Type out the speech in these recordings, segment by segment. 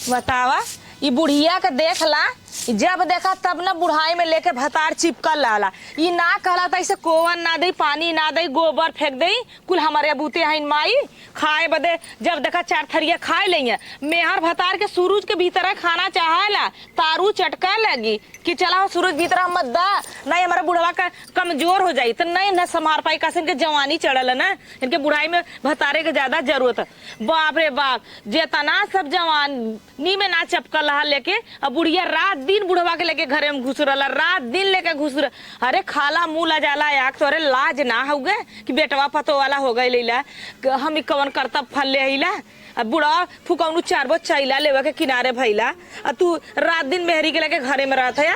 बतावा ये बुढ़िया के देख ला, जब देखा तब ना बुढ़ाई में लेके भतार चिपकल लाला। ये ना कहला था इसे कोवन ना दे, पानी ना दे, गोबर फेंक दे, कुल हमारे अबूते हैं माई खाए बदे। जब देखा चार थरिया खाए लेंगे। मेहर भतार के सूरज के भीतर खाना चाहेला, तारू चटका लगी कि चला सूरज भीतर मत दा, नहीं हमारा बुढ़वा का कमजोर हो जाई तो नहीं न संभार पाई। कैसे इनके जवानी चढ़ल है ना, इनके बुढ़ाई में भतारे के ज्यादा जरूरत है। बाप रे बाप, जेतना सब जवानी में ना चपकल रहा लेके, अब बुढ़िया रात दिन बुढ़वा के लेके घरे में घुस रहा, रात दिन लेके घुस रहा। अरे खाला मुंह ला जाला याक तो अरे लाज ना हो गए कि बेटवा पतो वाला हो गए लीला, हम कवन करता फल ले हिला। अब बुढ़ा फुकौनु चार बो चैला लेवा के किनारे भैला, अब तू रात दिन मेहरी के लेके घरे में रहता या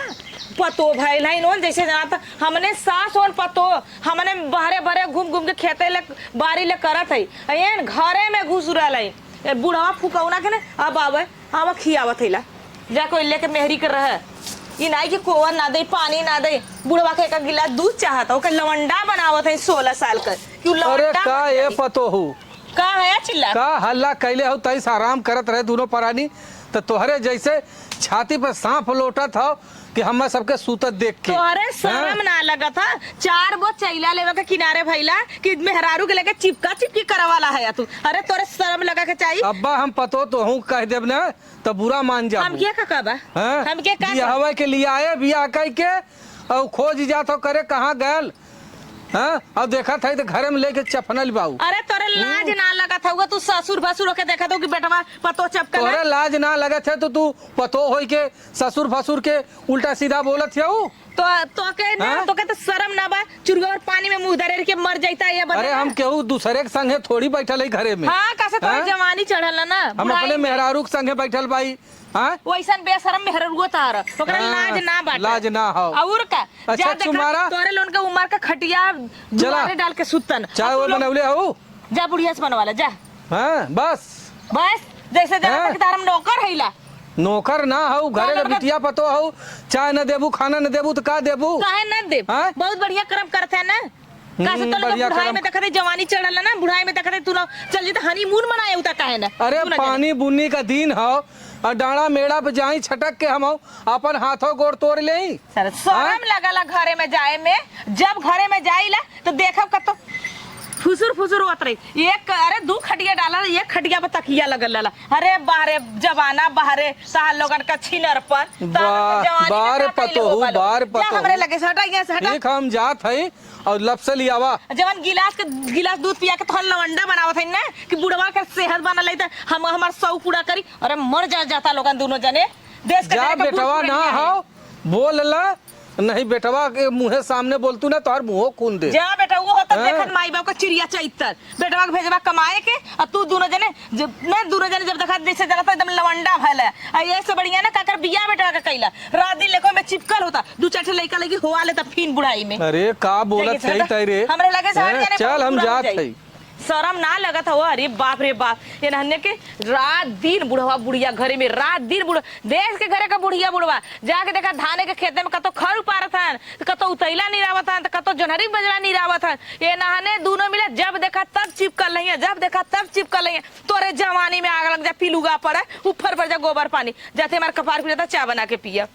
पतो भैल है नोन जैसे जाना। हमने सास और पतो हमने बहरे बहरे घूम घूम के खेते ले बारी ले करत है, घरे में घुस रहा है। बुढ़वा फुकौना के ना अब आवे अब खियावत है जा कोई लेके मेहरी कर रहा है। ये नहीं कि कोवन ना दे, पानी ना दे, बुढ़वा के एक गिलास दूध चाहता हो, लवंडा बनावत है 16 साल का। अरे का ये पतो हूँ का है चिल्ला का हल्ला कैले हो तैस आराम करत रहे दोनों परानी, तो तोहरे जैसे छाती पर सांप लोटा था कि हम सबके सूतत देख के तोहरे शर्म ना लगा था। चार गो चैला लेवा के किनारे भैला कि मेहरारू के लेके चिपका चिपकी करवाला है तू। अरे तोरे शर्म लगा के चाहिए। अब्बा हम पतो तो हूँ कह देब ना तो बुरा मान जा। हम क्या कहबा, हम क्या हवा के लिए आए बिया कह के और खोज जात हो करे कहाँ गयल। हाँ अब देखा था तो घर में लेके चफनल बाऊ। अरे तोरे लाज ना लगा था तू ससुर भसुर के देखा तो कि बेटवा पतो चपका। तोरे लाज ना लगा थे तो तू पतो हो के ससुर भसुर के उल्टा सीधा बोलत है तो के ना तो के तो शर्म ना बा, चुरगा और पानी में मुंह धरे के मर जाता ये बता। अरे हम केहू दूसरे के संगे थोड़ी बैठल है घरे में। हाँ कैसे तोरे जवानी चढ़ल ना, हम अपने मेहरारू के संगे बैठल भाई। हाँ वैसन बेशरम मेहरारू तार ओकरा लाज ना बाटे, लाज ना हो और का। अच्छा तुम्हारा तोरे लोन के उम्र का खटिया दुआरे डाल के सुतन चाय वो बनवले हो जा बुढ़िया से बनवाला जा। हाँ बस जैसे जरा तक तारम नौकर हैला, नौकर ना हो घरे के बिटिया पतो हो, चाय न देबू खाना न देबू तो का देबू, काहे न दे। बहुत बढ़िया कर्म करते है ना। कैसे तो लोग बुढ़ाई में देखते जवानी चढ़ल ना, बुढ़ाई में देखते तू चल जी हनीमून मनाए उता काहे ना। अरे पानी बुन्नी का दिन हो और डांडा मेड़ा पे जाई छटक के हम अपन हाथों गोड़ तोड़ ले। शर्म लगला घरे में जाए में, जब घरे में जाइला तो देखब कतो फुसुर फुसुर होत रही। एक अरे दू खटिया डाला, एक खटिया पे तकिया लगल लाला। अरे बाहरे जवाना बाहरे साल लोगन का छिनर पर बार पतो हो बार पतो हमरे लगे से हटा यहाँ से हटा। ठीक हम जात है और लब से लियावा जवन गिलास दूध पिया के थोड़ा लवंडा बनावत है ना कि बुढ़वा के सेहत बना ले हम हमार सौ पूरा करी। अरे मर जाता लोगन दोनों जने देश जा बेटवा ना हो बोल ला नहीं बेटवा के मुँह सामने बोलतू ना तो हर मुँह खून दे। जा बेटा वो होता देखत माई बाप का चिड़िया चैतर बेटवा के भेजवा कमाए के और तू दोनों जने जब देखा जैसे जरा एकदम लवंडा भैल है। ये से बढ़िया ना काकर बिया बेटवा का कैला रात दिन लेको में चिपकल होता, दू चार लड़का लगी हुआ लेता फिन बुढ़ाई में। अरे का बोलत सही तैरे हमरे लगे चल हम जात है। शर्म ना लगत हो। अरे बाप रे बाप, ये नहने के रात दिन बुढ़वा बुढ़िया घरे में, रात दिन बुढ़ देश के घरे का बुढ़िया बुढ़वा जाके देखा धाने के खेते में कतो खर उपारत हन, कतो उतैला नहीं रावत हन, कतो जोनहरी बजरा नहीं रावत हन। ये नहने दोनों मिले जब देखा तब चिपकल नहीं है, जब देखा तब चिपकल नहीं है। तोरे जवानी में आग लग जा, पिलुगा पड़ा ऊपर पर जा गोबर पानी जाते हमारे कपार पे जाता चाय बना के पिया।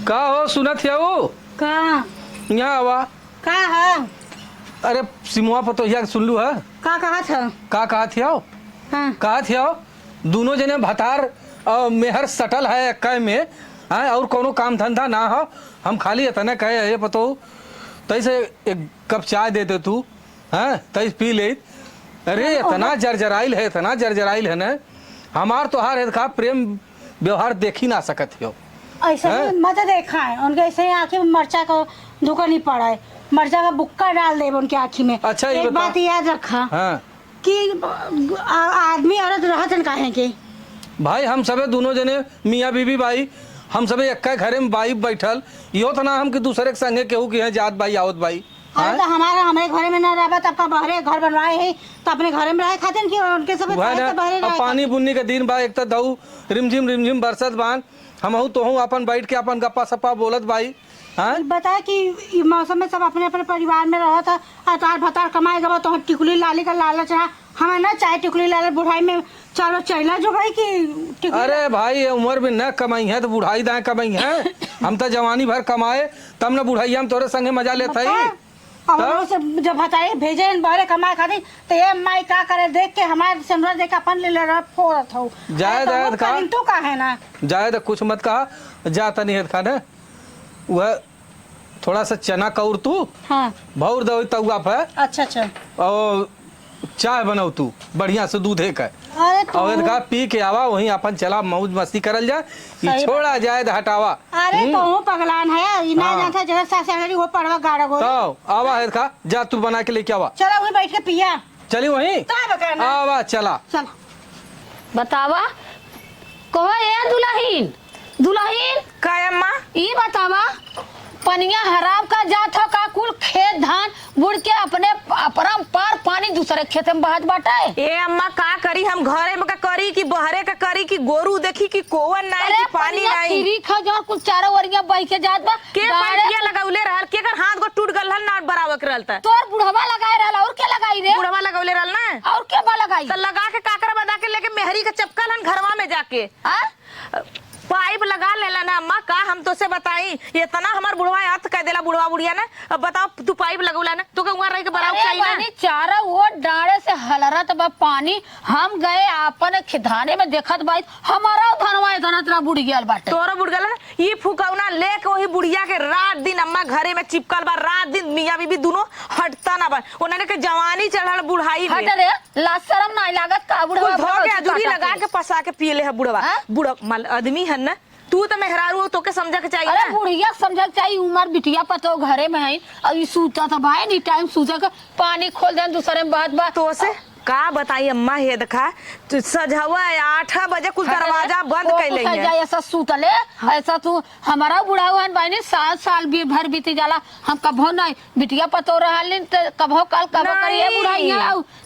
का हो सुनत है वो का यहाँ आवा का है। अरे सिमुआ पर तो यहाँ सुन लू है का कहा था कहा थी आओ कहा थी आओ दोनों जने भतार और मेहर सटल है कै में हाँ और कोनो काम धंधा ना हो, हम खाली इतना कहे ये पतो तैसे एक कप चाय दे दे तू हाँ तैस पी ले। अरे इतना जर्जराइल है, इतना जर्जराइल है ना हमार तो हार है प्रेम व्यवहार देख ही ना सकत हो। ऐसे मत देखा है उनके ऐसे आँखी में मरचा का धोखा नहीं पड़ा है, मरचा का बुक्का डाल दे उनके आँखी में। अच्छा एक बात याद रखा कि आदमी औरत रहतन काहे के भाई हम सबे दोनों जने मियाँ बीबी भाई हम सबे एक घरे में बाई बैठल यो तो ना हम कि दूसरे के संगे केहू की है जात भाई आवत भाई। अरे तो हमारे घरे में ना रहा तो आपका बहरे घर बनवाए है तो अपने घरे में रहे खाते कि उनके सब पानी बुन्नी के दिन बा एक तो दऊ रिमझिम बरसत बान हम तो हूँ अपन बैठ के अपन गप्पा सप्पा बोलत भाई। हाँ बताया कि मौसम में सब अपने अपने परिवार में रहा था, अतार भतार कमाए गवा तो टिकुली लाली का लालच है हमें ना चाहे टिकुली लाल बुढ़ाई में चलो चैला जो भाई की अरे भाई ये उम्र में न कमाई है तो बुढ़ाई दाएं कमाई है। हम तो जवानी भर कमाए तब न बुढ़ाई हम तोरे संगे मजा लेते ही। और से जब बताइए भेजे इन बारे कमाए खातिर तो ये माई का करे देख के हमारे सिमरा देख के अपन ले ले रहा फोड़त हो जायद का तो का है ना जायद कुछ मत कहा जाता नहीं है खाने वह थोड़ा सा चना कौर तू हाँ भौर दो तउआ पे अच्छा और चाय बनाऊ तू बढ़िया से दूध एक है अरे तो और का पी के आवा वहीं अपन चला मौज मस्ती करल जा सही छोड़ा जाए हटावा। अरे तो हूँ पगलान है ना हाँ। जानता जगह सासरी वो पड़वा गाड़ा गो तो आवा है का जा तू बना के लेके आवा। चलो वहीं बैठ के पिया चली वहीं तो बकाना आवा चला। चल बतावा कहो ए दुल्हीन दुल्हीन का अम्मा ई बतावा पनिया हराम का जात हो का कुल खेत धान बुड़ के अपने परम्पार पानी दूसरे खेत में बहत बाटे। ए अम्मा का करी हम घरे में का करी कि बहरे का करी कि गोरू देखी कि कोवन नहीं कि पानी नहीं खीरी खा जो कुल चारों वरिया बह के जात बा के पाटिया लगाउले रहल के कर हाथ को टूट गल हल ना बराबर करल त तोर बुढ़वा लगाए रहल और के लगाई रे बुढ़वा लगाउले रहल ना और के बा लगाई तो लगा के काकर बदा के लेके मेहरी का चपकल हन घरवा में जाके हां पाइप लगा लेला ना अम्मा का हम तो से बताई इतना हमार बुढ़वा अर्थ कह देला बुढ़वा बुढ़िया ना। अब बताओ तू पाइप लगौला ना तो उहाँ रह के बराबर चाहिए ना पानी चारों वो डाड़े से हलरत बा पानी हम गए अपन खिधाने में देखत बाई हमारा धनवा इतना इतना बुढ़ गया बाटे तोरा बुढ़ गल ई फुकौना लेके वही बुढ़िया के रात दिन अम्मा घरे में चिपकल बा रात दिन मियां बीबी दोनों हटता ना बा उन्होंने के जवानी चढ़ल बुढ़ाई हट में रे ला शर्म नहीं लागत का बुढ़वा धो के अजूरी लगा के पसा के पी ले है बुढ़वा हाँ? बुढ़ा आदमी है ना तू तो मेहरारू हो तो के समझ के चाहिए अरे ना। बुढ़िया समझ चाहिए उमर बिटिया पतो घरे में है और ये सूता था भाई नी टाइम सूता का पानी खोल दे दूसरे में बात तो से का बताई अम्मा हे देखा तू सजवा 8 बजे कुछ दरवाजा बंद कर ले जाए ऐसा सूतले ऐसा तू हमारा बुढ़ा हुआ भाई ने 7 साल भी भर बीती जाला हम कभो नहीं बिटिया पतो रहल तो कभो कल कभो करिए बुढ़ाइया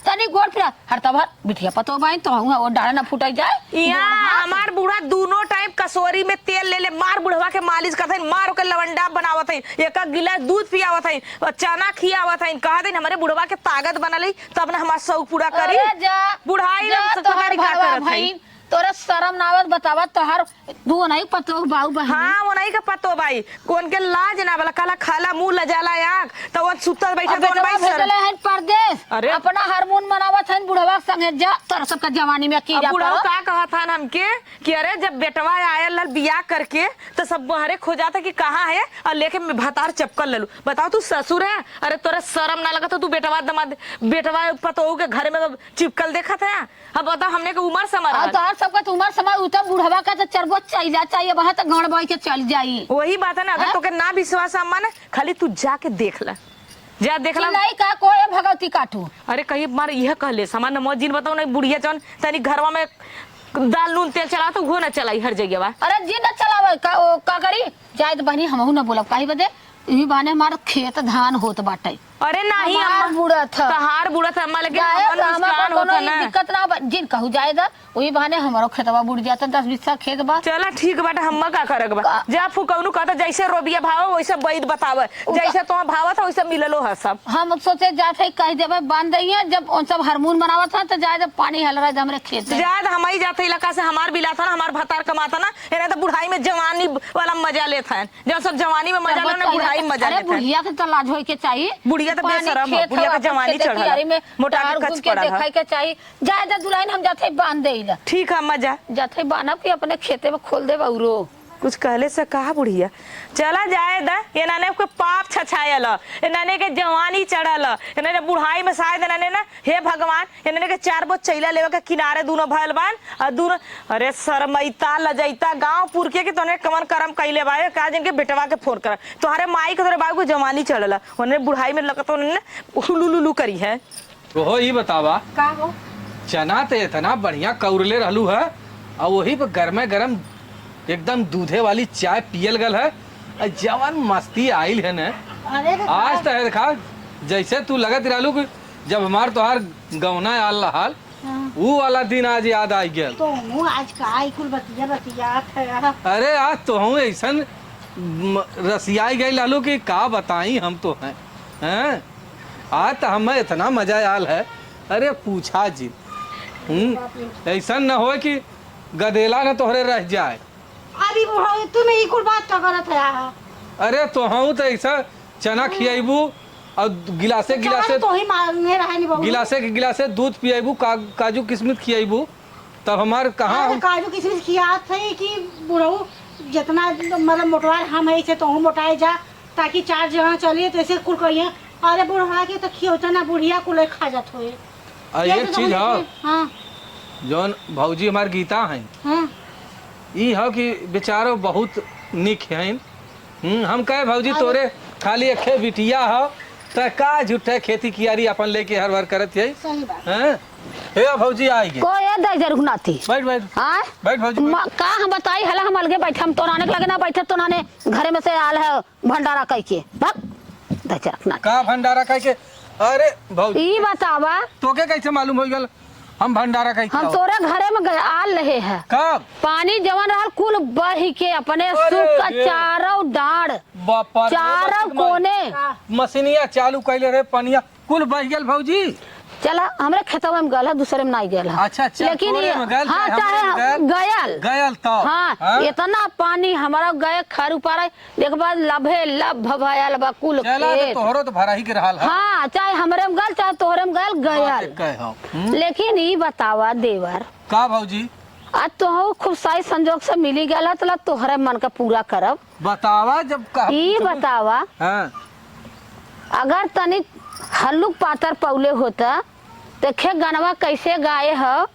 तनी गोड़ फिरा हर तभर बिटिया पतो भाई तो वो डाढ़ ना फुटाई जाए यहाँ हमार बुढ़ा दोनों टाइम कसोरी में तेल ले ले मार बुढ़वा के मालिश करत है मार के लवंडा बनावत है एक गिलास दूध पियावत है चना खियावत है कहत है हमारे बुढ़वा के ताकत बनल तब ना हमार शौक पूरा करी बुढ़ाई में सब तुम्हारी का करत है तोरा शर्म नावत बतावा तोहार दू नहीं पतो बाऊ बहन हाँ वो नहीं का पतो भाई कौन के लाज ना वाला काला खाला मुंह लजाला आंख तो वो सुतल बैठा तो भाई सर भेजले हैं परदेश अरे अपना हारमोन मनावत हैं बुढ़वा संगे जा तोरा सब का जवानी में की जा बुढ़वा का कहा था हमके कि अरे जब बेटवा आयल लल बियाह करके तो सब बहरे खो जाता कि कहाँ है और लेके मैं भतार चपकल ललू बताओ तू ससुर है अरे तोरा शर्म ना लगा तो तू बेटवा दमाद बेटवा पतो के घर में चिपकल देखा था अब बताओ हमने के उम्र समझ तोहार सबका तो उम्र समय उतर बुढ़वा का तो चरबो चाहिए चाहिए वहां तक गण बॉय के चल जाई वही बात है ना अगर तोके ना विश्वास अम्मा ना खाली तू जाके देख ला जा देख ला नहीं का कोई भगवती काटू अरे कहीं मार यह कहले सामान मौजिन बताओ ना बुढ़िया जौन तनी घरवा में दाल नून तेल चला तो वो ना चलाई हर जगह बा अरे जी न चलावे का करी जाए तो बहनी हमहू ना बोलब काहे बदे ई बाने हमार खेत धान होत बाटे अरे नहीं हमार अम्मा बुढ़ा था तहार बुढ़ा था अम्मा लेकिन जाए हमन रामा मुस्कान को होता कोनो ना दिक्कत ना जिन कहू जाए दा वही बहाने हमारो खेतवा बुड़ जाता 10 बीघा खेत बा चला ठीक बाटे हम्मा का करक बा जा फुकौनु कहता जैसे रोबिया भाव वैसे बैद बतावे जैसे तो भावत वैसे मिललो है सब हम सोचे जाते कह देवे बांध दइए जब उन सब हार्मोन बनावत था तो जाए जब पानी हल रहा हमरे खेत में जायद हमारी जाते इलाका से हमार बिला था ना हमार भतार कमाता ना इन्हें तो बुढ़ाई में जवानी वाला मजा लेता है जब सब जवानी में मजा लो ना बुढ़ाई में मजा अरे लेता है बुढ़िया के तो लाज होए के चाहिए बुढ़िया तो बेशरम है, बुढ़िया के जवानी चढ़ल में मोटा के कच पड़ा देखा के चाहिए जाए दा दुल्हन हम जाते बांध देइला ठीक है मजा जाते बानब के अपने खेते में खोल दे बउरो कुछ कहले से कहा बुढ़िया चला जाए दा ये नाने के पाप छछायल ये नाने के जवानी चढ़ल ये नाने बुढ़ाई में शायद नाने ना हे भगवान ये नाने के 4 बोझ चैला लेवे के किनारे दोनों भयल बान और दोनों अरे शर्मैता लजैता गांव पुर के तोने कमन करम कइले बा का जिनके बेटवा के फोन कर तोहरे माई के तोरे बाबू को जवानी चढ़ल ओने बुढ़ाई में लगत ओने हुलुलुलु करी है तो ही बतावा का हो चना तो इतना बढ़िया कौरले रहलू है और वही पे गरमे गरम एकदम दूधे वाली चाय पियल गल है और जवन मस्ती आइल है न अरे आज तो है देखा जैसे तू लगत रहलू कि जब हमार तोहार गौना आल हाल वो वाला दिन आज याद आई गया तो हूँ आज का आई कुल बतिया है अरे आज तो हूँ ऐसा रसियाई गई लालू कि का बताई हम तो हैं आज तो हमें इतना मजा आल है अरे पूछा जी ऐसा न हो कि गदेला न तोहरे रह जाए। अभी बुढ़ऊ तुम ही कुल बात का करत है। अरे तो हूँ तो ऐसा चना खियाबू और गिलासे गिलासे तो ही मांगे रहे नहीं बहू। गिलासे दूध पियाबू, काजू किशमिश खियाबू, तब हमारे कहाँ अरे काजू किशमिश खिया थे कि बुढ़ऊ जितना मतलब मोटवार हम है से तो हम मोटाए जा ताकि 4 जगह चलिए तो ऐसे कुल कहिए। अरे बुढ़वा के तो खियोता ना बुढ़िया कुल खा जात होए। एक चीज है हाँ जौन भौजी हमार गीता हैं हाँ ई हो कि बेचारो बहुत निक हैं। हम कहे भौजी तोरे खाली अखे बिटिया हो तो का झूठे खेती कियारी अपन लेके हर बार करत है। सही बात। हैं हे भौजी आई गे। कोई दे जरूर थी। बैठ बैठ हाँ बैठ भौजी बैठ। का हम बताई हला हम अलगे बैठे हम तोराने के लगे ना बैठे तोराने घरे में से आल है भंडारा कह के भाग दे रखना। का भंडारा कह के? अरे भौजी ई बतावा तोके कैसे मालूम हो गल हम भंडारा कह के? हम तोरे घरे में आल रहे हैं। कब? पानी जवन रहल कुल बही के अपने अरे सूख का रे। चारों डाढ़ बापा रे, चारों कोने मशीनिया चालू कैले रे पनिया कुल बह गेल भौजी। चला हमरे खेतवा में गल है दूसरे में नहीं गल है। अच्छा अच्छा लेकिन तोरे में गल हाँ चाहे हमरे में चाहे गल। गयल गयल तो हाँ इतना पानी हमारा गए खर ऊपर एक बार लभे लब भभायल बा कुल चला तो खेत। तोहरो तो भरा ही के रहल है। हाँ चाहे हमरे में गल चाहे तोहरे में गल गयल। कहे हो लेकिन ई बतावा देवर का भौजी? आज तो खूब साई संजोग से मिली गल है तो तोहरे मन का पूरा करब। बतावा जब कहा ई बतावा हाँ अगर तनिक हल्लुक पातर पौले होता तो खे गनवा कैसे गाए है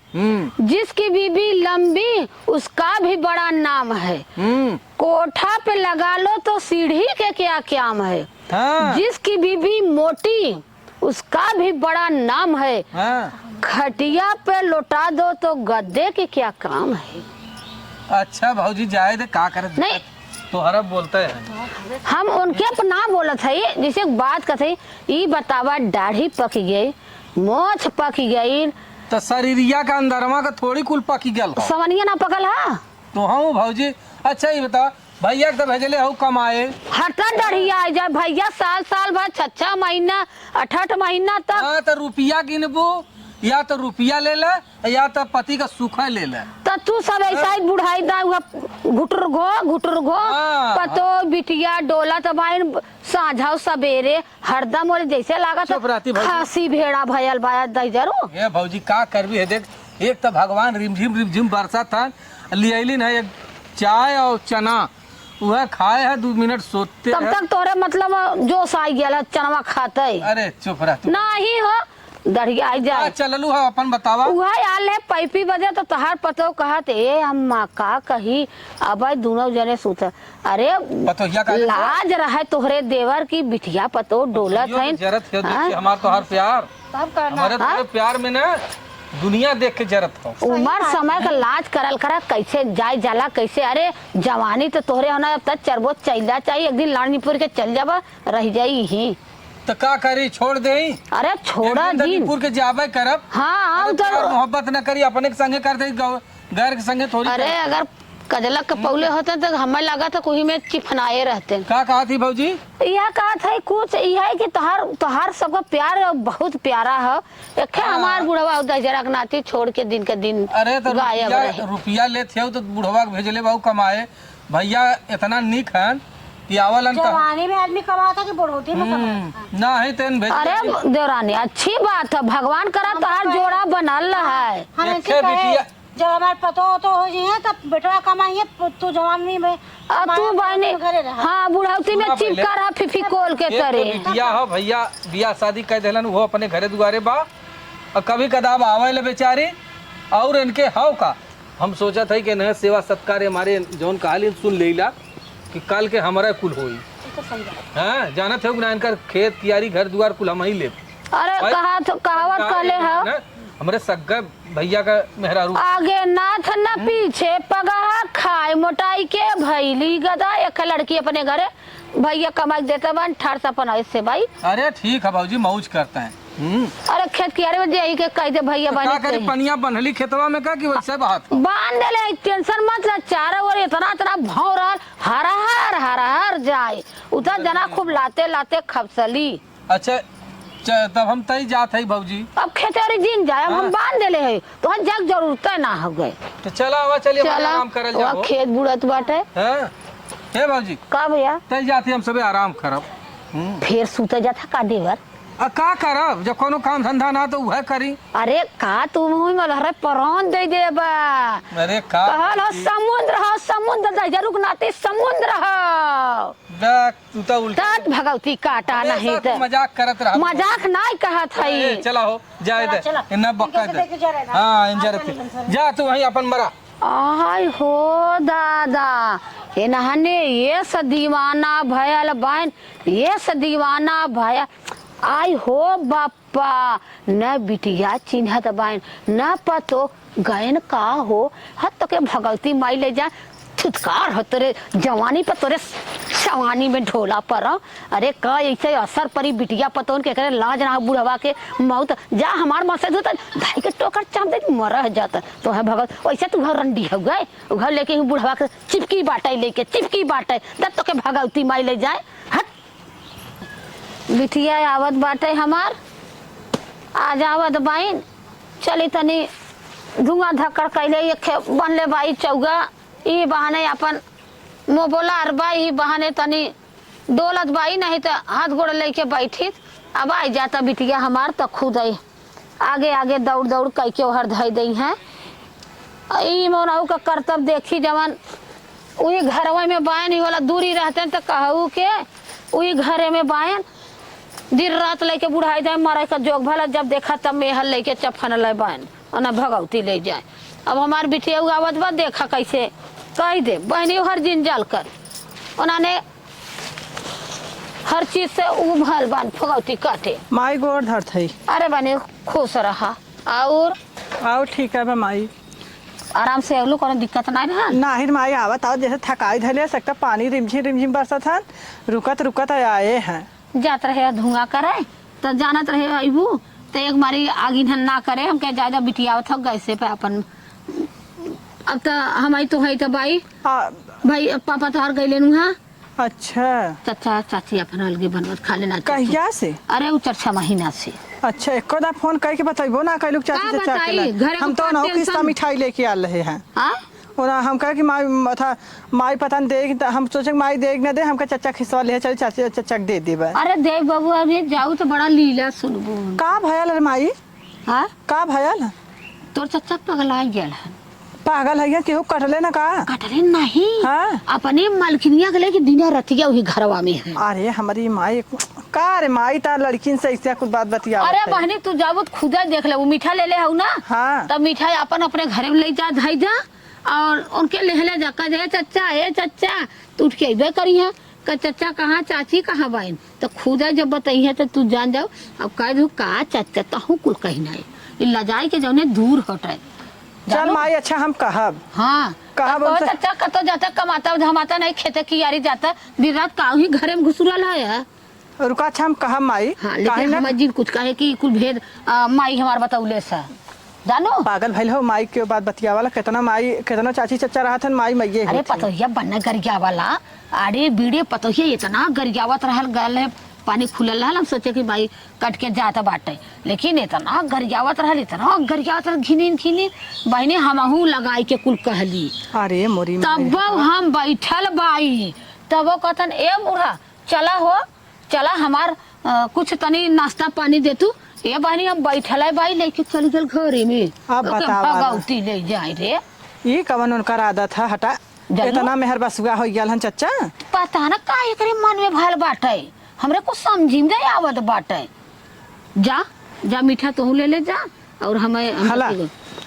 जिसकी बीबी लंबी उसका भी बड़ा नाम है। कोठा पे लगा लो तो सीढ़ी के क्या काम है। हाँ जिसकी बीबी मोटी उसका भी बड़ा नाम है। हाँ खटिया पे लौटा दो तो गद्दे के क्या काम है। अच्छा भौजी जाए दे का करे नहीं तोहरा बोलते हैं हम उनके पर ना बोलत है जैसे बात कथे ई बतावा दाढ़ी पक गई मोछ पक गई तो शरीरिया का अंदरवा का थोड़ी कुल पकी गल हो। समनिया ना पकल है तो हम भौजी अच्छा ये बता भैया के तो भेजले हो कमाए हटा डढ़िया आ जाए भैया साल साल बाद 6 महीना 8 महीना तक। हाँ तो रुपया गिनबू या तो रुपया ले ले या तो पति का सूखा ले ले। तो तू सब ऐसा ही बुढ़ाई दा घुटर घो हाँ। पतो बिटिया डोला तो भाई साझाओ सवेरे हरदम और जैसे चुप रहती लागत भौजी। खासी भेड़ा भयल बाया दई जरो। ये भौजी का करबी है देख एक तो भगवान रिमझिम बरसा था लियलिन है एक चाय और चना वह खाए है 2 मिनट सोते तब है। तक तोरे मतलब जोश आई गया चनवा खाते अरे चुप रह तू। नहीं हो दढ़िया आई जाए। चललू है अपन बतावा। वह आल है पैपी बजे तो तहार पतो कहत ए अम्मा का कही अब दोनों जने सुत। अरे पतोहिया का लाज रहे तोहरे देवर की बिटिया पतो डोलत है। जरत है देखिए हमार तो हर प्यार सब करना हमारे तो प्यार में ना दुनिया देख के जरत हो। उम्र समय का लाज करल करा कैसे जाय जाला कैसे। अरे जवानी तो तोहरे होना अब तक चरबो चैला चाहिए एक दिन लानीपुर के चल जाबा रह जाई ही तो का करी छोड़ दे। अरे छोड़ा जी दलीपुर के जाबे करब। हाँ अरे उधर प्यार मोहब्बत न करी अपने के संगे कर दे गैर के संगे थोड़ी। अरे अगर कजलक के पौले होते तो हमें लगा था कोई में चिफनाए रहते। का कहा थी भौजी? यह कहा था कुछ यह है कि तोहार सबका प्यार बहुत प्यारा है। एक हमार बुढ़वा दजरा के नाती छोड़ के दिन अरे तो गायब रहे। रुपया ले थे तो बुढ़वा के भेजले बाबू कमाए भैया इतना निक है कि आवलन जवानी में आदमी कमाता कि बुढ़ोती में कमाता। ना है तेन भेज। अरे देवरानी अच्छी बात है भगवान करा तोहार जोड़ा बनल है। हम एक ऐसे कहे बिटिया- जब हमारे पतो तो हो जाइए तब बेटवा कमाइए तू जवानी में अब तू बहने घरे रहा। हाँ बुढ़ौती में सुना पहले। चिपका रहा फिफिकोल के एक तरे। तो बिटिया हो भैया बियाह शादी कर देलन वो अपने घरे दुआरे बा और कभी कदाब आवे ले बेचारी और इनके हाव का हम सोचा था कि न सेवा सत्कार हमारे जौन कहाली सुन लेला कि कल के हमारा कुल होई। हाँ जाना थे ना इनका खेत कियारी घर दुआर कुल हम ही ले। अरे कहावत कहले है हमारे सग्गा भैया का मेहरारू आगे नाथ न पीछे पगहा खाए मोटाई के भैली गदा। एक लड़की अपने घरे भैया कमाई देता बन ठार सपन ऐसे भाई। अरे ठीक है भाजी मौज करते हैं। अरे खेत कियारे में जाई के कह दे भैया तो क्या करी बने पनिया बनहली खेतवा में का कि वैसे बात बांध ले टेंशन मत ले। चारों ओर इतना भाव रहा हरा हर जाए उधर जना खूब लाते लाते खपसली। अच्छा तब हम तई जात है भौजी। अब खेतरी दिन जाए, अब हम बांध देले है तो हम जग जरूरत ना हो गए। तो चला आवा, चलिए चला आराम करल वहाँ जाओ। खेत बुड़त बाटे। हैं हे भौजी का भैया तई जाती हम सबे आराम करब। फिर सुते जाता का देवर? का करब जब कोनो काम धंधा ना तो वह करी। अरे का तू मुँह में लहरे परान दे देबा। अरे का कहल हो समुद्र हो, समुद्र दे रुकनाते समुद्र हो। तू तो उल्टा तात भगवती काटा नहीं तू तो मजाक करत रहा। मजाक नहीं कहत है। चला हो जाए दे चला, इन्ना बक्का इनके से देख के जा रहे दे। ना। हां इंजर जा तू वहीं अपन मरा। आय हो दादा ये नहने ये स दीवाना भयल बहन, ये स दीवाना भया। आय हो बापा न बिटिया चिन्हत बहन न पतो गयन का हो। हत तो के भगवती माई ले जा छुटकार हो तोरे जवानी पर, तोरे सवानी में ढोला पर। अरे का ऐसे असर परी बिटिया पतोन के करे लाज ना बुढ़वा के मौत जा हमार मसे धोता भाई के टोकर चाप दे मर जाता तो है भगत। वैसे तू घर रंडी हो गए घर लेके बुढ़वा के चिपकी बाटे लेके चिपकी बाटे दत्त तो के भगवती माई ले जाए। हट बिटिया आवत बाटे हमार आज आवत बाइन चली तनी धुआं धक्कर कैले बनले बाई चौगा ई बहाने अपन मोबोला अरबा ई बहाने तनी डोलत बाई नहीं तो हाथ गोड़ लेके बैठी। अब आई जाता बिटिया हमार तो खुद आई आगे आगे दौड़ दौड़ कई के हर धई दी है। ई मोनाऊ का कर्तव्य देखी जवन वही घरवा में बायन ही वाला दूरी रहते तो कहू के वही घरे में बायन दिन रात लेके बुढ़ाई जाए मारे का जोग भला जब देखा तब मेहल लेके चफन ले बायन और भगवती ले जाए। अब हमार बिटिया आवत बा देखा कैसे कह दे बहनी हर दिन जल कर उन्होंने हर चीज से उभल बन भगवती काटे माई गोड़ धरत है। अरे बने खुश रहा और आओ ठीक है बा माई आराम से अगलो कोनो दिक्कत नहीं रहा। नाहिर माई आवत आओ जैसे थकाई धले सकता पानी रिमझिम बरसत हन रुकत आए हैं। जात रहे धुआं करे तो जानत रहे अबू तो एक बारी आगी धन ना करे हमके ज्यादा बिटिया थक गए से पे अपन। अब तो हमारी तो है तो भाई भाई पापा तो हर गए लेनू हाँ। अच्छा चाचा चाची अपन अलगे बनवत खा लेना कहिया से? अरे वो 4 महीना से। अच्छा एको दा फोन करके बताइबो ना कैलुक चाची का चाचा के बताई? ला। घरे हम को तो ना टेंशन- किस्ता मिठाई लेके आल रहे हैं। हाँ ओना हम कहे कि माई पता न दे हम सोचे माई देख न दे हमका चचा खिसवा ले चल चाची चचा के दे देबे। अरे देव बाबू अभी जाऊ तो बड़ा लीला सुनबू। का भयल रे माई? हाँ का भयल? तोर चचा पगला गेल है। पागल है केहू कटले ना का? कटले नहीं हाँ? अपने मलकिनिया के लेके दिन रतिया वही घरवा में है। अरे हमारी माई का रे माई तार लड़किन से ऐसे कुछ बात बतिया। अरे बहनी तू जाबो खुदा देख ले वो मीठा ले ले हऊ ना। हाँ। तब मिठाई अपन अपने घरे में ले जा धई जा और उनके लेहले जा कह दे चचा ए चचा तू उठ के अबे करी है का चचा कहाँ चाची कहाँ बाइन तो खुदा जब बताई है तो तू जान जाओ। अब कह दू का चचा तहू कुल कहीं नहीं लजाई के जौने दूर हटे। चल माई अच्छा हम कहब। हाँ कहाँ तो बोलते? चचा कतो जाता कमाता धमाता नहीं खेते की यारी जाता दिन रात काहू ही घरे में घुसुरल है। रुका अच्छा हम कहब माई। हाँ काहे लेकिन ना हम जी कुछ कहे कि कुल भेद माई हमार बताउले सा जानो। पागल भइल हो माई के बात बतिया वाला कितना चाची चचा रहत हन माई मैये अरे पतोहिया बनना गरिया वाला अरे बीड़े पतोहिया इतना गरियावत रहल गल है पानी खुलल रहल हम सोचे कि भाई कट के जाता बाटे लेकिन इतना गरियावत रहल घिनीन बहने हमहू लगाई के कुल कहली। अरे मोरी तब हम बैठल बाई तब वो कहतन ए बूढ़ा चला हमार कुछ तनी नाश्ता पानी दे तू। ए बहनी हम बैठल है बाई लेके चल गल घरे में अब बतावा। भगवती ले जाए रे ये कवन उनकर आदत है हटा जानो? इतना मेहर बसुआ हो गया हन चचा। पता न का एकरे मन में भल बाटे हमरे को समझी में नहीं आवत बाटे। जा मीठा तू ले जा और हमें हला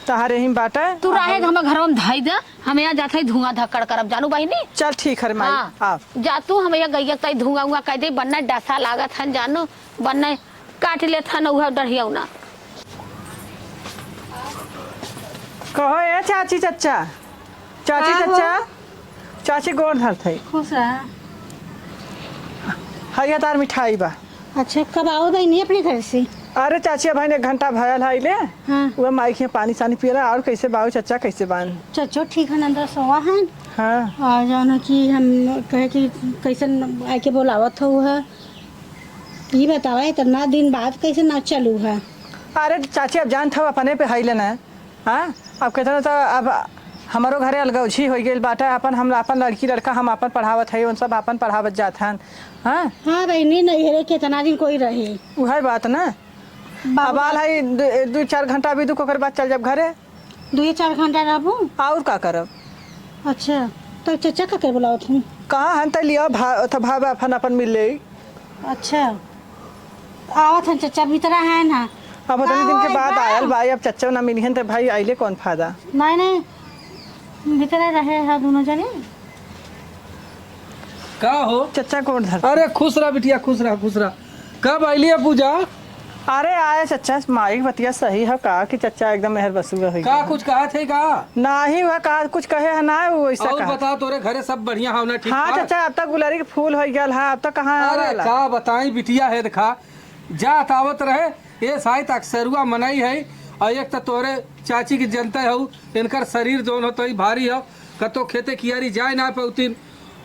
तहारे ही बाटे तू रहे हम घर में धाई दे हम यहाँ जाते धुआं धक्कड़ करब जानू बहनी। चल ठीक है माई हाँ जा तू हम यहाँ गैया तई धुआं उआ कह दे बनना डसा लागत हन जानू बनना काट ले था न डढ़िया ना कहो ए चाची चचा चाची गोड़ धरत है। खुश रहा। हैया तार मिठाई बा। अच्छा कब आओ बहनी अपने घर से? अरे चाची भाई ने 1 घंटा भयल है ले हाँ। वो माई के पानी सानी पियला और कैसे बाऊ चचा कैसे बान? चचो ठीक है अंदर सोवा है। हाँ और जाना कि हम कहे कि कैसे आके बोलावत हो है ये बतावा इतना दिन बाद कैसे ना चालू है? अरे चाची अब जानत हो अपने पे हाई लेना है। हाँ अब कितना तो अब हमारो घरे अलगौछी हो गई बाटे। अपन हम अपन लड़की लड़का हम अपन पढ़ावत है, उन सब अपन पढ़ावत जात हन। हाँ हाँ बहनी नहीं रे कितना दिन कोई रहे। वही बात ना। अब आल है 2-4 घंटा भी दुख ओकर बाद चल जब घरे। 2-4 घंटा रहूँ? और का करब? अच्छा तो चाचा का कर बुलाओ तुम? कहाँ हन त लिया भाव अपन अपन मिल ले। अच्छा आवत हन चाचा भीतर है ना? अब उतने दिन के बाद आयल भाई, अब चच्चा ना मिली हन तो भाई आइले कौन फायदा। नहीं भीतर रहे हैं दोनों जने। का हो चच्चा कौन धर? अरे खुश रह बिटिया, खुश रह खुश रह। कब आइली है पूजा? अरे आए चच्चा माई बतिया सही है का कि चच्चा एकदम मेहर बसुआ हो का कुछ कहा थे का? ना ही वह का कुछ कहे है ना वो ऐसा और कहा। बता तोरे घरे सब बढ़िया हो ना? ठीक हाँ ठाक? चच्चा अब तक गुलारी के फूल हो गया है, अब तक कहाँ अरे आवेला? का बताई बिटिया है देखा जात आवत रहे ये शायद अक्सरुआ मनाई है। और एक तो तोरे चाची की जनता है, इनकर शरीर जोन हो तो भारी हो, कतो खेते कियारी जाए ना पौतीन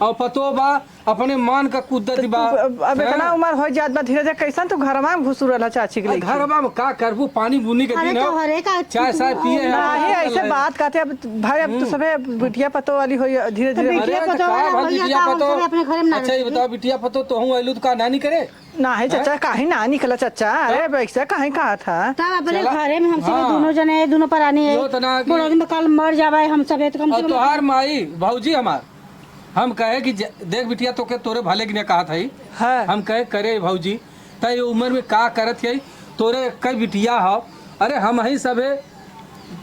और पतो बा अपने मान का कुद्दत बा। अब इतना उम्र हो जात बा धीरे धीरे कैसन तू घर में घुस रहला चाची के लिए? घर में का करबू, पानी बुनी के अरे दिन तो हो, हरे का चाय साय पिए नहीं ऐसे बात कहते अब भाई अब तो सबे बिटिया पतो वाली हो धीरे धीरे। बिटिया अरे पतो का वाला भाई भैया बिटिया का हम पतो। सब अपने घरे में ना अच्छा ये बताओ बिटिया पतो तो हूँ आइलू तो का नानी करे? नहीं चच्चा काहे ना निकला चच्चा? अरे वैसे काहे कहा था? तब अपने चला। घरे में हम सब हाँ। दोनों जने दोनों परानी है। यो तो ना कि- बुढ़ो दिन में कल मर जावे हम सब तो कम से और कम। तोहार माई भौजी हमार हम कहे कि देख बिटिया तो के तोरे भले की ने कहा था हाँ। हम कहे करे भौजी तय उम्र में का करत है तोरे कई बिटिया हो। अरे हम ही सबे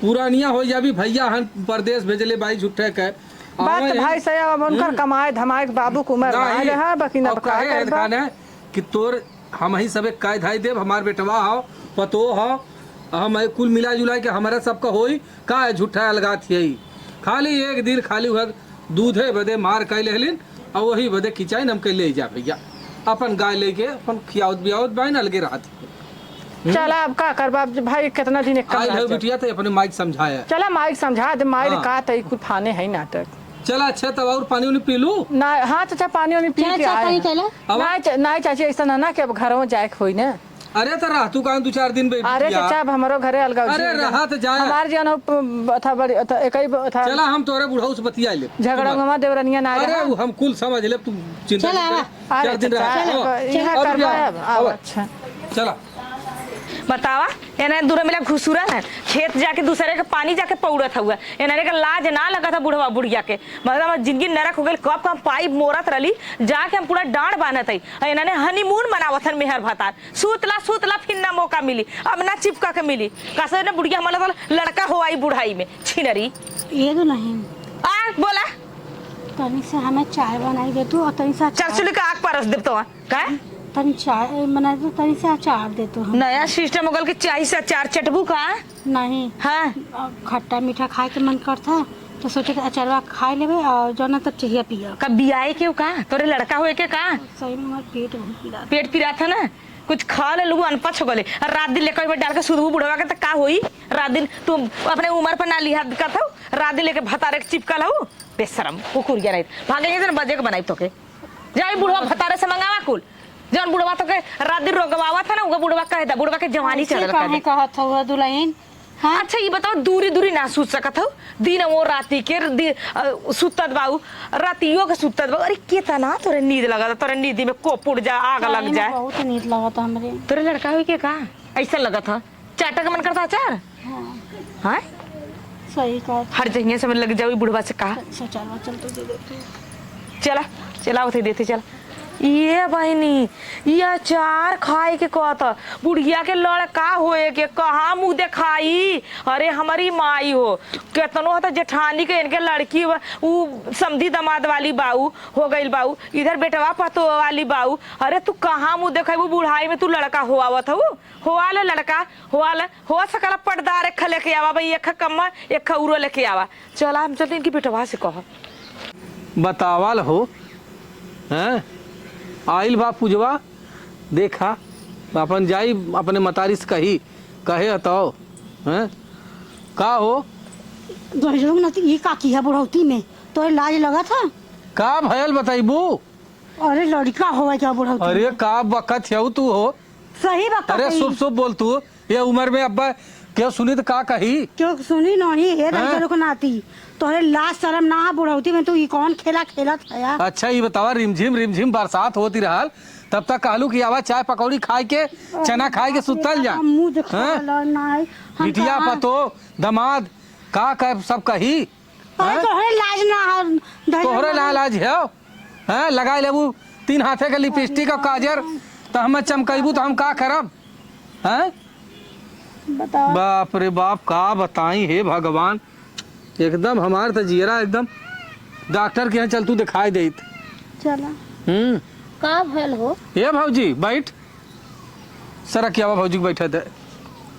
पुरानिया हो जा भी भैया हम परदेश भेजले बाई झूठे के बात तो भाई सही अब उनकर कमाए धमाए के बाबू को उम्र नहीं, है हाँ बाकी ना और बका कहे खान है कि तोर हम ही सबे कह धाई देव हमार बेटवा हो पतो हो हम कुल मिला जुला के हमारा सबका होई का है झूठा अलगा थी खाली एक दिन खाली हुआ दूधे बदे मार कह लेलिन और वही बदे खिंचाइन हम के ले जा भैया अपन गाय लेके अपन खियावत बियावत बाइन अलगे रात चला अब का करबा भाई कितना दिन एक आई कम है रह बिटिया तो अपने माइक समझाया। चला माइक समझा दे माइक हाँ। का तई कुछ फाने है नाटक चला अच्छा तब और पानी उनी पी लू। ना। हाँ चाचा पानी वानी पी क्या के चाचा आए नहीं चला? नहीं चाची ऐसा ना कि अब घरों जाए के होई ना। अरे तो रह तू कहाँ 2-4 दिन बैठ अरे गया? चाचा अब हमारो घरे अलगा अरे रहा तो जाए। हमार जन था बड़ी एक ही था चला हम तोरे बुढ़ऊ से बतिया ले झगड़ा गमा देवरनिया ना अरे रहा। वो हम कुल समझ ले तू चिंता चला, नहीं कर। अरे 4 दिन रहा चाचा यह अब करबा जा, अब अब। अच्छा चला बतावा एने दूर मिला घुसूरा है खेत जाके दूसरे के पानी जाके पौड़त हुआ एने के लाज ना लगा था बुढ़वा बुढ़िया के मतलब जिंदगी नरक हो गई। कब हम पाइप मोरत रही जाके हम पूरा डांड बांधत है इन्होंने हनीमून मनावत हन मेहर भातार सुतला फिर ना मौका मिली अब ना चिपका के मिली कैसे ने बुढ़िया हमारा लड़का हो आई बुढ़ाई में छिनरी ये तो नहीं आ बोला तनी से हमें चाय बनाई दे तू और तनी से चल चुली का आग परस देव तो का तनी चाय बना दे तनी से अचार दे तू हम। नया सिस्टम हो गल के चाय से अचार चटबू का नहीं हाँ खट्टा मीठा खाए के मन करता है तो सोचे कि अचारवा खाए लेवे और जो ना तब चाहिए पिया। कब बियाए के का तोरे लड़का हुए के का सही में हमारा पेट बहुत पीड़ा। पेट पिरा था ना कुछ खा ले लू अनपच हो गले और रात दिन लेकर डाल के सुधू बुढ़वा के तो का होई रात दिन तू अपने उम्र पर ना लिहा दिक्कत हो रात दिन लेके भतारे के चिपकल हो बेशरम कुकुरिया रही भागेंगे तो बजे के बनाई तो के जाई बुढ़वा भतारे से मंगावा कुल जौन बुढ़वा तो के रात दिन रोगवावा था ना वो बुढ़वा कहे था बुढ़वा के जवानी चल रहा काहे कहत हुआ दुल्हन? हाँ अच्छा ये बताओ दूरी ना सूत सकत हो दिन वो राती के सुतत बाऊ रातियों के सुतत बाऊ अरे कितना तोरे नींद लगा तोरे नींद में कोपुड़ जा आग लग जाए बहुत नींद लगा था हमरे। तोरे लड़का हुई के का ऐसा लगा था चाटा का मन करता अचार हाँ सही कहा। हर जगह से लग जाओ बुढ़वा से कहा अचारवा चल तो दे देते। चला उठे देते चला ये बहनी ये अचार खाए के कहता बुढ़िया के लड़का होए के कहाँ मुँह देखाई। अरे हमारी माई हो केतनो होता जेठानी के इनके लड़की वो समधी दमाद वाली बाऊ हो गई बाऊ इधर बेटवा पतो वाली बाऊ। अरे तू कहाँ मुँह देखाई बुढ़ाई में तू लड़का हो आवत हुआ ले लड़का हो सकला पर्दा एक लेके आवा भाई एक कम्मा एक उरो लेके आवा। चला हम चलते इनकी बेटवा से कह बतावाल हो हैं आइल बा पूजवा देखा अपन जाई अपने मतारिस कही कहे हताओ हैं का हो लोग ना ये का किया बुढ़ौती में तो लाज लगा था का भयल बताइबू अरे लड़का होवे क्या बुढ़ऊ अरे का बकत है तू हो। सही बात अरे शुभ शुभ बोल तू, ये उम्र में अब्बा क्या सुनी तो का कही। क्यों सुनी नहीं हे हाँ? लड़का को नाती तोरे लाज शर्म ना बुढ़ौती में तू ई कौन खेला खेलत है यार। अच्छा ये बतावा, रिमझिम बरसात होती रहल तब तक कहलू कि आवा चाय पकौड़ी खाए के चना खाए के सुतल जा। मुंह देखा हाँ? नहीं बिटिया पतो दमाद का सब कही। अरे तोहरे लाज ना तोहरे ना लाज है हैं? लगाए लेबू 3 हाथे के लिपस्टिक और काजर तो हम चमकैबू तो हम का करब हैं? बता बाप रे बाप का बताई हे भगवान, एकदम हमार तो जियरा एकदम डॉक्टर के यहाँ चल तू दिखाई देत। चला का भयल हो? ये भौजी बैठ, सरक क्या भौजी के बैठे थे।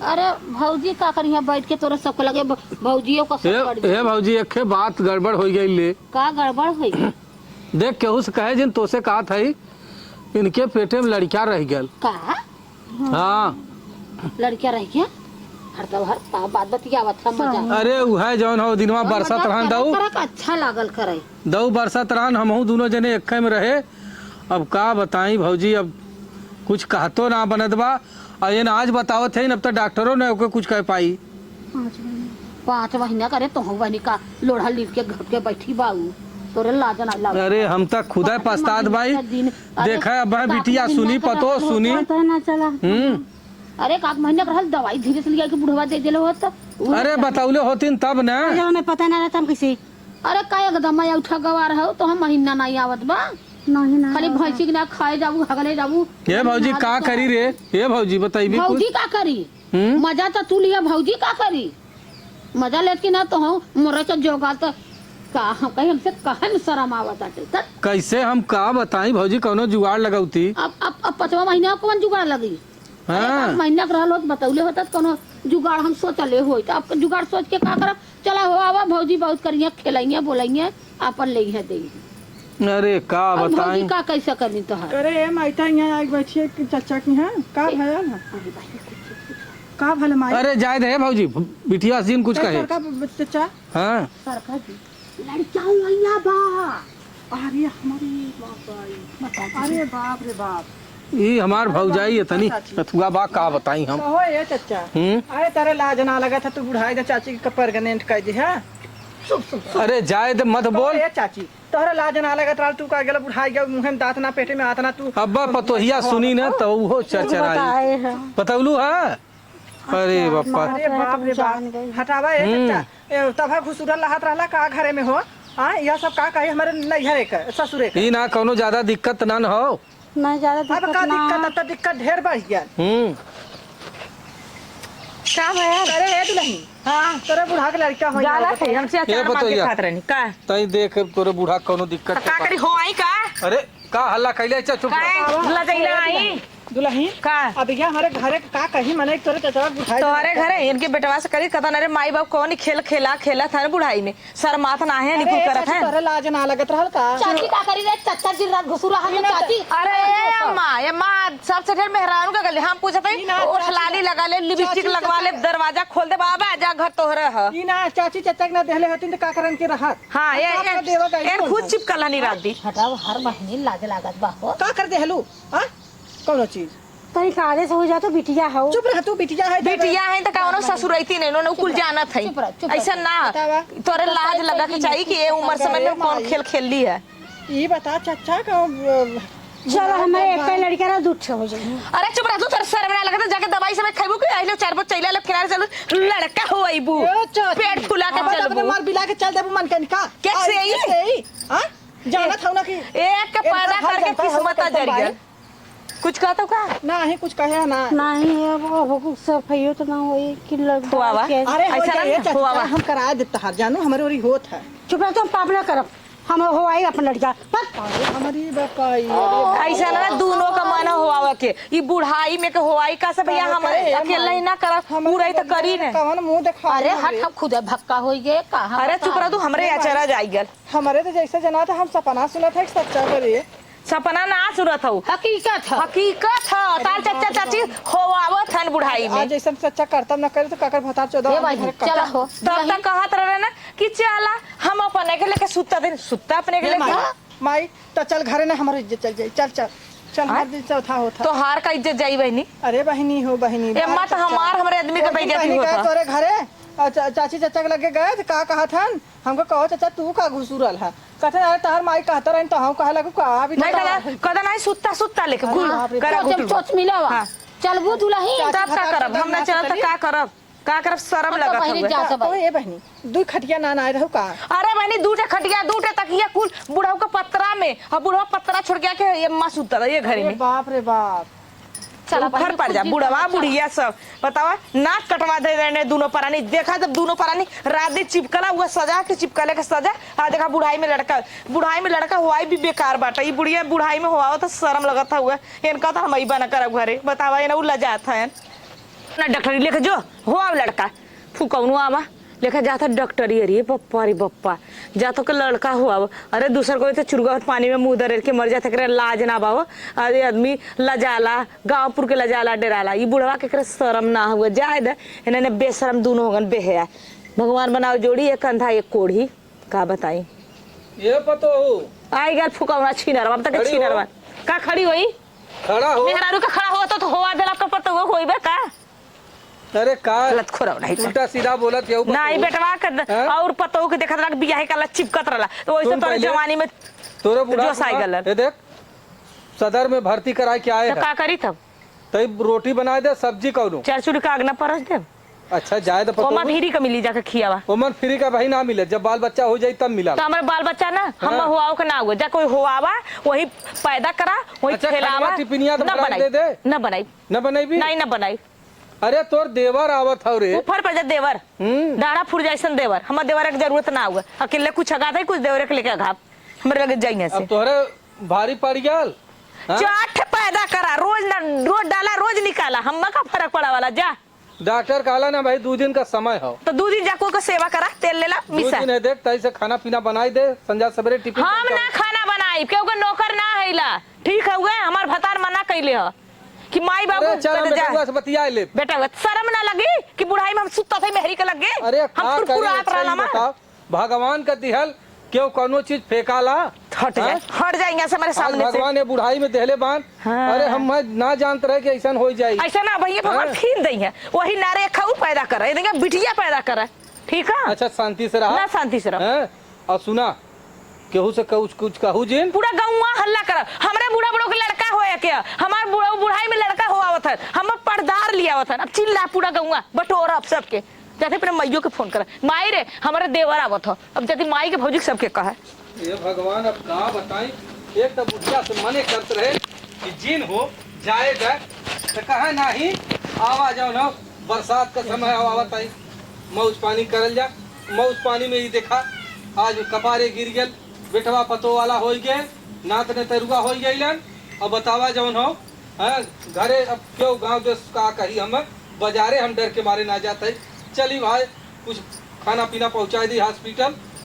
अरे भौजी का करी यहाँ बैठ के तोरे सबको लगे भौजियों को सब पड़ हे भौजी एक बात गड़बड़ हो गई ले। का गड़बड़ हुई? देख केहू से कहे जिन तोसे कहा था इनके पेटे में लड़कियां रह गल। का हाँ लड़कियां रह गया? हर तो हर का बात बतियावत था मजा। अरे उहे जौन हो दिनवा बरसत रहन दऊ अच्छा लागल करे दऊ बरसत रहन, हमहू दोनों जने एक में रहे। अब का बताई भौजी, अब कुछ कहतो ना बनत बा। और ये आज बताओ थे अब तो डॉक्टरों ने ओके कुछ कह पाई। 5 महीना करे तो हम बनी का लोढ़ा लीप के घर के बैठी बाऊ तोरे लाजन आ लाग। अरे हम तक खुदा पछतात भाई, देखा अब बिटिया सुनी पतो सुनी। पता ना चला अरे 1 महीना रहल दवाई धीरे से लिया के बुढ़वा दे देले होत। अरे बताउले होतीन तब ना। जब हमें पता ना रहता हम कैसे अरे का एकदम उठा गवार हो तो हम महीना नहीं आवत बा। नहीं ना खाली भैंसी के ना खाए जाबू हगले जाबू। ये भौजी का करी रे? ये भौजी बताइबी कुछ। भौजी का करी? मजा तो तू लिया, भौजी का करी? मजा लेके ना तो हम मोरे के जोगा तो का हम कहीं हमसे कहन शर्म आवत आटे तक। कैसे हम का बताई भौजी, कौनो जुगाड़ लगौती। अब 5वां महीना कौन जुगाड़ लगी? हाँ। 1 महीना के रहल होत बतौले होत कोनो जुगाड़ हम सोचले होई तो अब जुगाड़ सोच के का करब? चला हो आवा भौजी बहुत करिए खेलाइए बोलाइए अपन ले है दे। अरे का भौजी बताई। का कैसे करनी तो है? अरे माइता यहाँ आके बैठिए कि चाचा की हैं का भयल है का भले माई। अरे जाए दे भौजी, बिटिया सीन कुछ कहे। का चाचा हाँ सरकार जी लड़कियां वैया बा। अरे हमारी बाप अरे बाप रे बाप ये हमार भौजाई है तनी अथुआ बा, का बताई हम। कहो ये चाचा अरे तेरे लाज ना लगा था तू बुढ़ाई दे चाची के परगनेंट कर दी है। अरे जाए दे मत बोल। ये चाची तोहरे लाज ना लगा था तू का गेला बुढ़ाई गया मुंह में दांत ना पेटे में आता ना तू। अब्बा पतोहिया सुनी ना तो वो चरचराई पतौलू है। अरे बापा अरे बाप रे बाप हटावा ये चाचा तब घुसुरल रहत रहला का घरे में हो। हाँ यह सब का कही हमारे नैहरे का ससुरे का। ई ना कोनो ज्यादा दिक्कत ना हो। नहीं ज्यादा अब दिक्कत का ना दिक्कत अब तो दिक्कत ढेर बढ़ गया। का भैया अरे हे दुल्हन हाँ तोरे बुढ़ा के लड़का हो जाला थे हमसे अचार मार के खात रहनी का तई देख तोरे बूढ़ा कोनो दिक्कत का करी हो आई का अरे का हल्ला कैले चुप का लजैला आई दुल्हन का अब ये हमारे घरे का कहीं मने तोरे चचा बुढ़ाई तोहरे घरे इनके बेटवा से करी कथा अरे माई बाप कौन खेल खेला था बुढ़ाई में सर माथ ना है निकुल करत है। तोरे लाज ना लगत रहल का। चाची का करी रे? चाचा जी रात घुसुरा हम चाची। अरे अम्मा सबसे ढेर मेहरानू का गले हम पूछत है ओठ लाली लगा ले लिपस्टिक लगवा ले दरवाजा खोल दे बाबा जा घर तोहरे ह। ई ना चाची चचा के ना देहले होतिन त का करन के रहत। हां ये खुद चिपकला नहीं रात दी हटाओ हर महीने लाज लागत बा हो। का कर देहलू हां कौनो चीज तरी काले से हो जा तो बिटिया हो। चुप रह तू बिटिया है बिटिया है तो कौनो ससुरैती नहीं नो कुल जानत है ऐसा ना तोरे लाज लगा के चाहिए कि ये उम्र समय में कौन खेल खेल ली है। ई बता चाचा का चलो हमारे एक लड़का ना दूध हो जाए। अरे चुप रह तू तेरे सर में ना लगा जाके दवाई समय खाइबू कि आइलो 4 बजे चैला लब किनारे चलू लड़का हो आइबू पेट फुला के चलबू मार बिला के चल देबू मन के का कैसे आई हां जानत हूं ना कि एक के पैदा करके किस्मत जड़ गया कुछ कहतो का ना ही कुछ कहे ना नहीं वो सब भइयो तो ना होई कि लग हुआ के अरे ऐसा ऐसा ना हुआ हम करा देता हर जानू हमारे ओरी होत है। चुप रह तुम पाप ना करब हम हो आई अपन लड़का बस हमारी बकाई ऐसा ना दोनों का मन होवा के ई बुढ़ाई में के होवाई का से भैया हम अकेला ही ना कर पूरा तो करी ने कवन मुंह देखा। अरे हट हम खुद भक्का होई गए कहां। अरे चुप रह तू हमरे अचरा जाई गल हमारे तो जैसे जना था हम सपना सुनत है सच्चा करे सपना ना सुरत हो हकीकत है। हकीकत है तार चाचा चाची होवावत हन बुढ़ाई में आज ऐसा सच्चा करतब न करे तो काकर भतार 14 ए भाई चला हो तब तक कहत रहे ना कि चला हम अपने के लेके सुता दिन सुता अपने के लेके माई तो चल घरे ना हमारी इज्जत चल जाई। चल चल चल हर दिन चौथा होता। तो हार का इज्जत जाई बहनी। अरे बहनी हो बहनी ए मत हमार हमरे आदमी का बेइज्जती होता। तोरे घरे चाची चाचा के लगे गए तो का कहा था हमको कहो चाचा तू का घुसूरल है कहते अरे तहर माई कहता रही तो हम कहा लगू का अभी नहीं कदा नहीं सुत्ता सुत्ता लेके गुल करा जब सोच मिलावा हाँ। चलबू दुलही तब का करब हम ना चलत त का करब शर्म लगत बहिनी हवे। जा सब ए बहनी दू खटिया ना ना रहू का। अरे बहनी दूटे खटिया दूटे तकिया कुल बुढ़ऊ के पत्रा में और बुढ़वा पत्रा छोड़ के आके ये मां सुता ये घरे में। बाप रे बाप चल घर पड़ जा बुढ़वा बुढ़िया सब बतावा नाक कटवा दे रहे दोनों परानी। देखा जब दोनों परानी रात दिन चिपकला हुआ सजा के चिपकले के सजा आ देखा बुढ़ाई में लड़का हुआ भी बेकार बाटा। ये बुढ़िया बुढ़ाई में हुआ तो शर्म लगता हुआ इनका तो हम बना कर घरे बतावा ये ना लजात है ना डॉक्टरी लेके जो हो लड़का फूकौनु आवा लेके जाता डॉक्टरी अरे पप्पा रे पप्पा जातो के लड़का हुआ अरे दूसर को तो चुरगा पानी में मुंह दरेल के मर जाते करे लाज ना बाबो। अरे आदमी लजाला गाँवपुर के लजाला डराला ये बुढ़वा के करे शर्म ना हुआ जाए दे इन्होंने बेशरम दोनों होगन बेहया भगवान बनाओ जोड़ी एक कंधा एक कोढ़ी का बताई ये पतो आई गल फुकौना छीनरवा अब तक छीनरवा का खड़ी होई खड़ा हो मेहरारू का खड़ा हो तो होवा देला का पतो होइबे का। अरे का गलत खोरा नहीं उल्टा सीधा बोलत है नहीं बेटवा कर और पतो के देखत रहा बियाह काला चिपकत रहला तो वैसे तो जवानी में तोरे बुढ़ा जो साइकिल ये देख सदर में भर्ती कराए के आए तो का करी तब तई रोटी बना दे सब्जी कौनो चरचुरी का आगना परस दे अच्छा जाए तो ओमा भीरी का मिली जाके खियावा ओमन फ्री का भाई ना मिले जब बाल बच्चा हो जाए तब मिला तो हमारे बाल बच्चा ना हम हुआ के ना हुआ जा कोई हुआवा वही पैदा करा वही अच्छा, खिलावा खानवा टिफिनिया तो ना बना बनाई दे दे। ना बनाई न बनेबी नहीं ना बनाई। अरे तोर देवर आवत हव रे ऊपर पर जा देवर दाढ़ा फुर जैसन देवर हमारे देवर की जरूरत ना हुआ अकेले कुछ अगा था कुछ देवर के लेके अघाप हमारे लगे जाइए से अब तोहरे भारी पड़ गया चाट पैदा करा रोज डाला रोज निकाला हम का फर्क पड़ा वाला जा डॉक्टर कहला ना भाई 2 दिन का समय हो तो 2 दिन जाको का सेवा करा तेल लेला 2 मिसा दिन है देख तई से खाना पीना बनाई दे संजा सवेरे टिफिन हम ना खाना बनाई क्यों के नौकर ना हैला ठीक है हुए हमार भतार मना कैले ह कि माई बाबू अरे चल हम जा बेटा से बतिया ले बेटा शर्म ना लगी कि बुढ़ाई में हम सुत्ता थे मेहरी के लगे अरे हम का कुरकुरात करे रहला बताओ भगवान का दिहल क्यों कोनो चीज फेंकाला हट जाए हट जाएंगे से हमारे सामने से भगवान ये बुढ़ाई में देहले बांध हाँ। अरे हम ना जानते रहे कि ऐसा हो जाए ऐसा ना भैया भगवान फिर देंगे वही नारे खाऊ पैदा कर रहे देंगे बिटिया पैदा कर रहा ठीक है अच्छा शांति से रहा ना शांति से रहो हैं और सुना केहू से कुछ कहू जिन पूरा गाँव हल्ला कर हमारे बूढ़ा बड़ों के लड़का होया क्या हमारे बुढ़ाई में लड़का हुआ था हम पर्दार लिया था अब चिल्ला पूरा गाँव बटोरा अब सबके जाते फिर मैयो के फोन कर माई रे हमारे देवर आवत हो अब जाती माई के भौजी सबके कहा ये भगवान अब कहा बताई एक तो बुढ़िया से मने करते रहे कि जिन हो जाएगा तो कहा नहीं आवा जाओ ना बरसात का समय आवत आई मौज पानी करल जा मौज पानी में ही देखा आज कपारे गिर गल बेटवा पतो वाला हो गए नात ने तरुआ हो गए अब बतावा जौन हो घरे अब क्यों गांव देश का कही हम बाजारे हम डर के मारे ना जाते चली भाई कुछ खाना पीना पहुंचा दी हॉस्पिटल